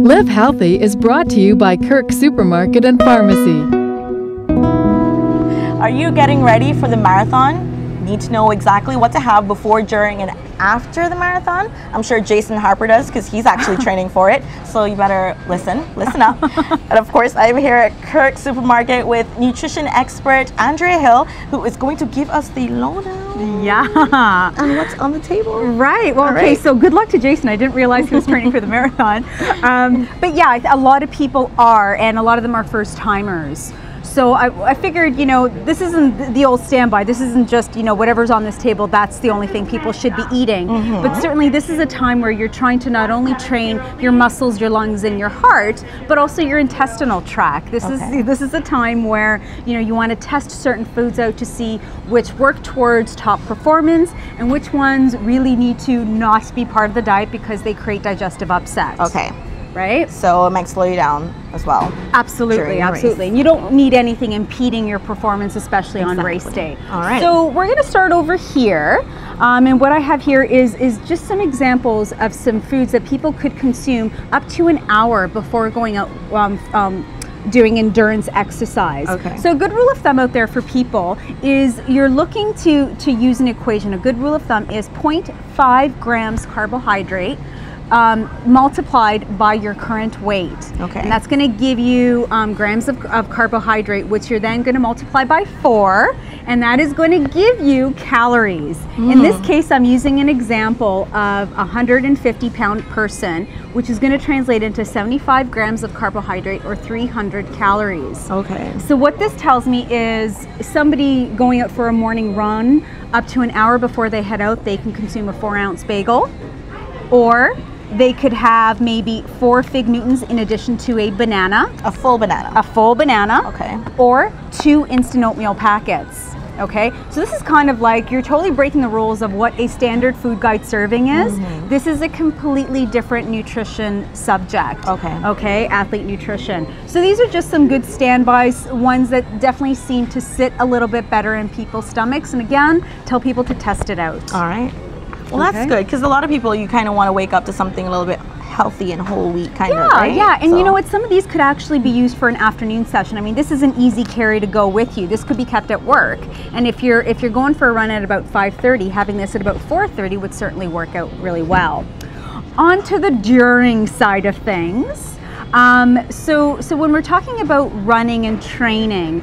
Live Healthy is brought to you by Kirk Supermarket and Pharmacy. Are you getting ready for the marathon? Need to know exactly what to have before, during, and after the marathon? I'm sure Jason Harper does, because he's actually training for it. So you better listen up. And of course, I'm here at Kirk Supermarket with nutrition expert Andrea Hill, who is going to give us the lowdown. Yeah. And what's on the table. Right. Well, okay, so good luck to Jason. I didn't realize he was training for the marathon. But yeah, a lot of people are, and a lot of them are first timers. So I figured, you know, this isn't the old standby. This isn't just, you know, whatever's on this table, that's the only thing people should be eating. But certainly this is a time where you're trying to not only train your muscles, your lungs, and your heart, but also your intestinal tract. This is a time where, you know, you want to test certain foods out to see which work towards top performance and which ones really need to not be part of the diet because they create digestive upset. Okay. Right? So it might slow you down as well. Absolutely, absolutely. And you don't need anything impeding your performance, especially on race day. All right. So we're going to start over here. And what I have here is just some examples of some foods that people could consume up to an hour before going out doing endurance exercise. Okay. So a good rule of thumb out there for people is you're looking to use an equation. A good rule of thumb is 0.5 grams carbohydrate multiplied by your current weight. Okay. And that's going to give you grams of carbohydrate, which you're then going to multiply by 4, and that is going to give you calories. In this case, I'm using an example of a 150-pound person, which is going to translate into 75 grams of carbohydrate or 300 calories. Okay. So what this tells me is somebody going out for a morning run, up to an hour before they head out, they can consume a 4-ounce bagel, or they could have maybe 4 fig Newtons in addition to a banana. A full banana. A full banana. Okay. Or 2 instant oatmeal packets. Okay, so this is kind of like you're totally breaking the rules of what a standard food guide serving is. This is a completely different nutrition subject. Okay. Okay, athlete nutrition. So these are just some good standbys, ones that definitely seem to sit a little bit better in people's stomachs. And again, tell people to test it out. All right. Well, that's good, because a lot of people, you kind of want to wake up to something a little bit healthy and whole wheat kind of, right? Yeah, and so, you know what, some of these could actually be used for an afternoon session. I mean, this is an easy carry to go with you. This could be kept at work, and if you're going for a run at about 5:30, having this at about 4:30 would certainly work out really well. On to the during side of things. So when we're talking about running and training,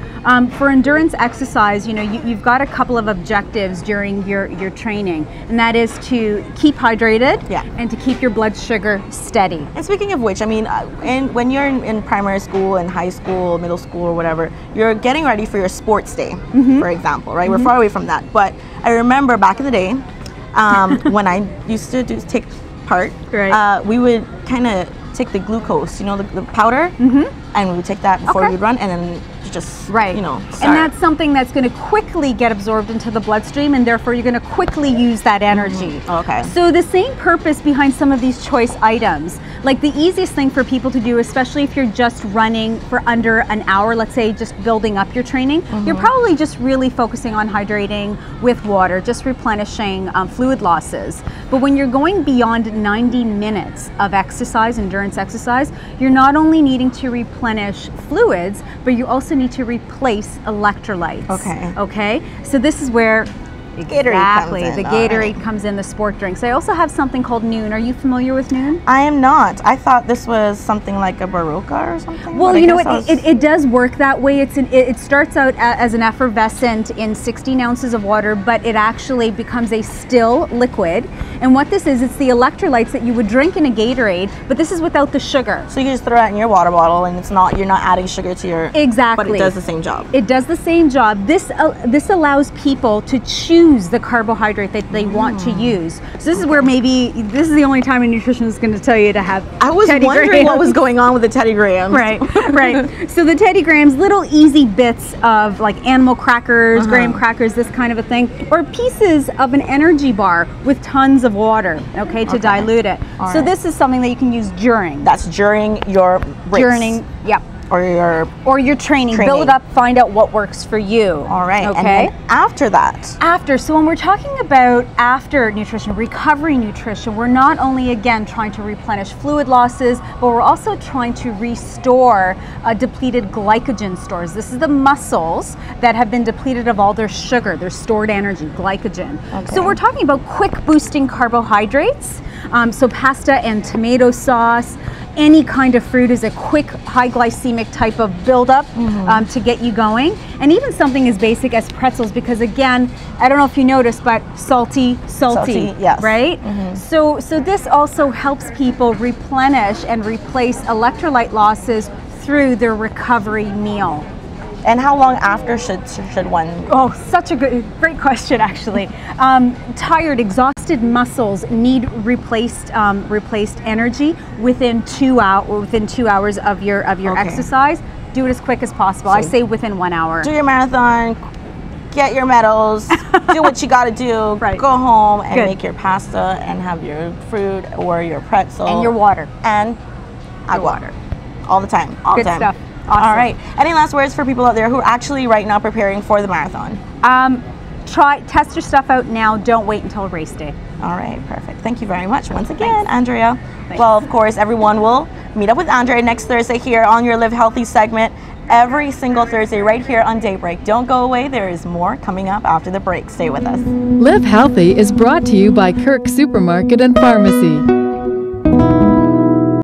for endurance exercise, you know, you've got a couple of objectives during your training, and that is to keep hydrated and to keep your blood sugar steady. And speaking of which, I mean, when you're in primary school and high school, middle school or whatever, you're getting ready for your sports day, for example, right? We're far away from that. But I remember back in the day, when I used to take part, we would kind of take the glucose, you know, the powder, and we would take that before we would run, and then just, you know, start. And that's something that's going to quickly get absorbed into the bloodstream, and therefore you're going to quickly use that energy. Okay. So the same purpose behind some of these choice items, like the easiest thing for people to do, especially if you're just running for under an hour, let's say just building up your training, you're probably just really focusing on hydrating with water, just replenishing fluid losses. But when you're going beyond 90 minutes of exercise, endurance exercise, you're not only needing to replenish fluids, but you also need to replace electrolytes. Okay. Okay? So this is where Gatorade the Gatorade comes in, the sport drinks. I also have something called Noon. Are you familiar with Noon? I am not. I thought this was something like a Baroka or something. Well, you know what, it does work that way. It starts out as an effervescent in 16 ounces of water, but it actually becomes a still liquid. And what this is, it's the electrolytes that you would drink in a Gatorade, but this is without the sugar. So you can just throw it in your water bottle, and you're not adding sugar to your... Exactly. But it does the same job. It does the same job. This allows people to choose the carbohydrate that they want to use. So this is where maybe this is the only time a nutritionist is going to tell you to have I was Teddy wondering Grahams. what was going on with the Teddy Grahams. Right. So the Teddy Grahams, little easy bits of like animal crackers, graham crackers, this kind of a thing, or pieces of an energy bar with tons of water, to dilute it. So this is something that you can use during. That's during your race. Yep. or your training. Build it up, find out what works for you. All right. Okay. And then after that? So when we're talking about after nutrition, recovery nutrition, we're not only again trying to replenish fluid losses, but we're also trying to restore depleted glycogen stores. This is the muscles that have been depleted of all their sugar, their stored energy, glycogen. Okay. So we're talking about quick boosting carbohydrates. So pasta and tomato sauce, any kind of fruit is a quick high glycemic type of buildup to get you going. And even something as basic as pretzels, because again, I don't know if you noticed, but salty, yes. Right? So this also helps people replenish and replace electrolyte losses through their recovery meal. And how long after should one? Oh, such a great question, actually. Tired, exhausted muscles need replaced energy within 2 hours of your exercise. Do it as quick as possible. I say within 1 hour. Do your marathon, get your medals, do what you got to do. Right. Go home and make your pasta and have your fruit or your pretzel and your water and water all the time. Good stuff. Awesome. All right. Any last words for people out there who are actually right now preparing for the marathon? Test your stuff out now. Don't wait until race day. All right. Perfect. Thank you very much once again, Andrea. Thanks. Well, of course, everyone will meet up with Andrea next Thursday here on your Live Healthy segment. Every single Thursday right here on Daybreak. Don't go away. There is more coming up after the break. Stay with us. Live Healthy is brought to you by Kirk Supermarket and Pharmacy.